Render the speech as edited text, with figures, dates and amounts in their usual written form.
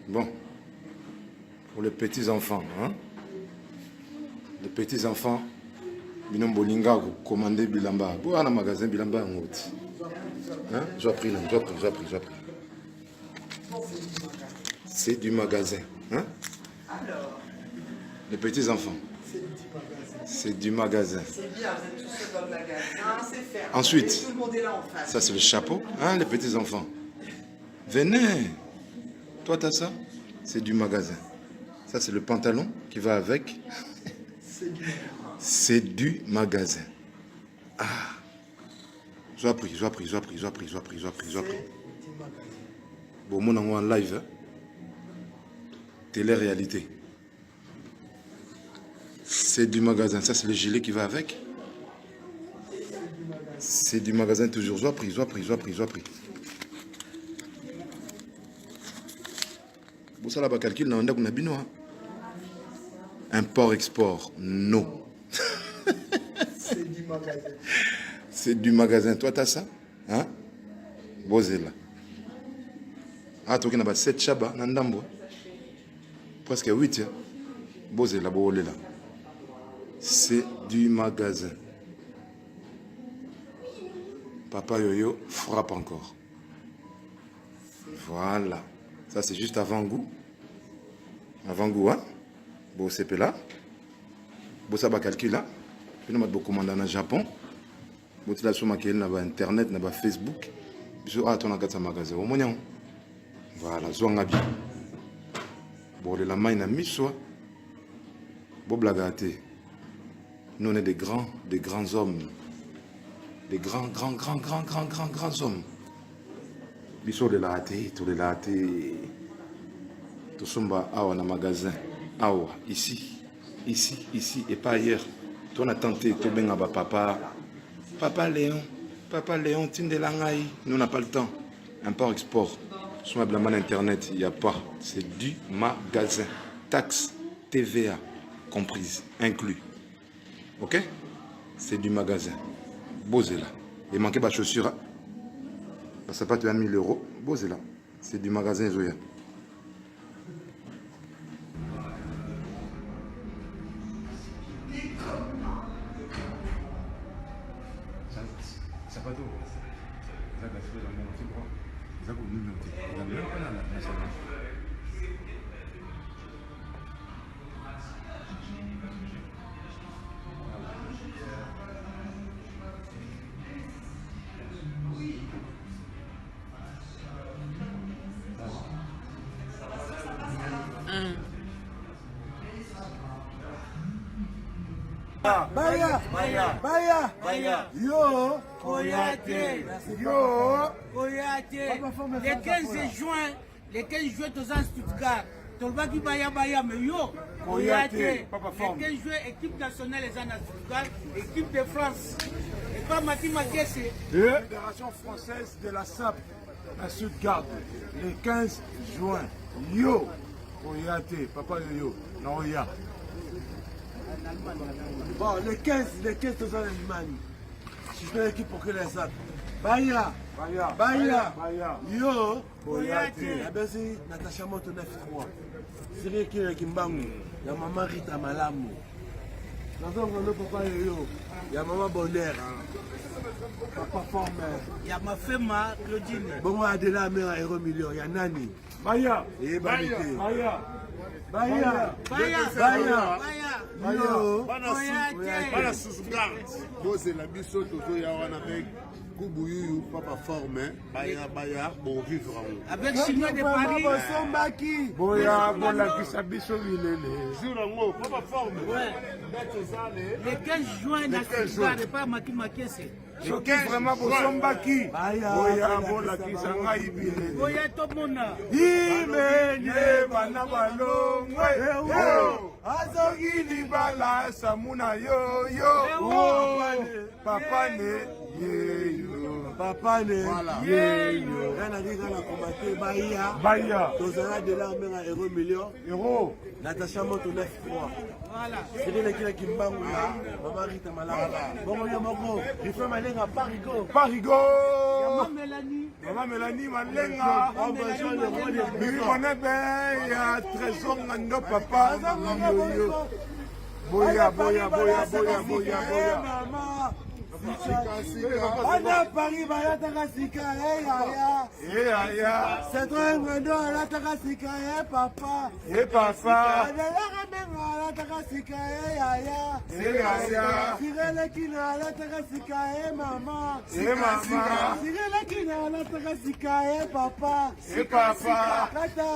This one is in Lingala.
Bon. Pour les petits-enfants. Hein? Les petits-enfants. Binom Bolinga, commander Bilamba. Bon, à un magasin Bilamba en haute. Hein? J'ai pris là, j'ai pris. C'est du magasin. Hein? Alors. Les petits-enfants. C'est du magasin. C'est bien, vous êtes tous seuls dans le magasin, c'est fermé. Ensuite, tout le monde est là en face. Ça c'est le chapeau, hein, les petits-enfants. Venez. Toi, t'as ça? C'est du magasin. Ça, c'est le pantalon qui va avec. C'est du magasin. Ah. J'ai pris. Bon, mon en live. Hein? Télé-réalité. C'est du magasin. Ça, c'est le gilet qui va avec. C'est du magasin toujours. J'ai pris. Bon, ça là-bas, calcul, on a bino. Import-export, non. C'est du magasin. C'est du magasin. Toi, t'as ça? Hein? Bozela. Ah, toi, qui n'a pas 7 chaba, nandambo. Presque 8. Hein? Bozela, bolela. C'est du magasin. Papa Yoyo frappe encore. Voilà. Ça, c'est juste avant-goût. Avant-goût, hein? Bon, c'est là. Bon, ça va calculer là. Puis, nous avons commandé en Japon. Bon, tu as sur Internet, Facebook. Puis, ah, tu as un magasin. Au moins, voilà, Zouangabi. Bon, la main, a mis soit. Bon, blagate. Nous, on est des grands hommes. Des grands hommes. Biso de la hâte, tout de la hâte. Tout somba, awa na magasin. Awa, ici, et pas ailleurs. Toi, on a tenté, tout bien, Papa Léon, tinde langai. Nous, on n'a pas le temps. Import-export. Sur ma blaman internet, il n'y a pas. C'est du magasin. Taxe, TVA, comprise, inclus. Ok? C'est du magasin. Bozela. Et manquez pas de chaussures. Hein? Ça pas 1 000 €. Bozela. C'est du magasin Zoya. Baya. Yo. Koyate. Yo. Koyate. Le 15 juin, tous en Stuttgart. Tolbaki Baya, mais yo. Koyate. Le 15 juin, équipe nationale est en Stuttgart, équipe de France. Et pas Mati Makesse. Fédération française de la SAP à Stuttgart. Le 15 juin. Yo. Koyate. Papa Yo. Naoya. Bon, les 15 tous en Allemagne. Je fais l'équipe pour que les SAP. Baya. Yo. Koyate. Abesi Natacha Moto 9-3. Siri Kire Kimbangu. Ya maman Rita Malamu. Nazongo papa Yo. Ya maman Bonheur. Papa Forme. Ya ma femme Claudine. Bon, Adela Mera Héros Million. Ya Nani. Baya. Et Baya. Yo. Bana Stuttgart. Bozela biso tozo ya wana avec Kubuyu papa forme baya bon vivre avec Chinois de Paris. Boya bolakisa biso bilele. Jour papa forme. Le 15 juin na Stuttgart et pas Mati Makesse. Soki vraiment bosombaki. Boya bolakisa ngai bilele. Boya tomona. Imenye bana balongwe. Azoki libala samuna yo. Papa ne ye yo. papa ne Voilà. rien à dire dans la combattre Bahia tozala de là même à euro million Euro. Natacha Moto 9-3 Voilà. c'est là qui mbangu là maman Rita Malala bon yo moko il fait malenga Parigo Parigo. Mélanie. Maman Mélanie Malenga. Mimi Monebe ya trésor ngando papa. Boya. Ana Paris bayataka sika yaya c'est toi ngando alataka sika papa adalaka menga alataka sika yaya sirele kina alataka sika mama sirele kina alataka sika papa papa. kata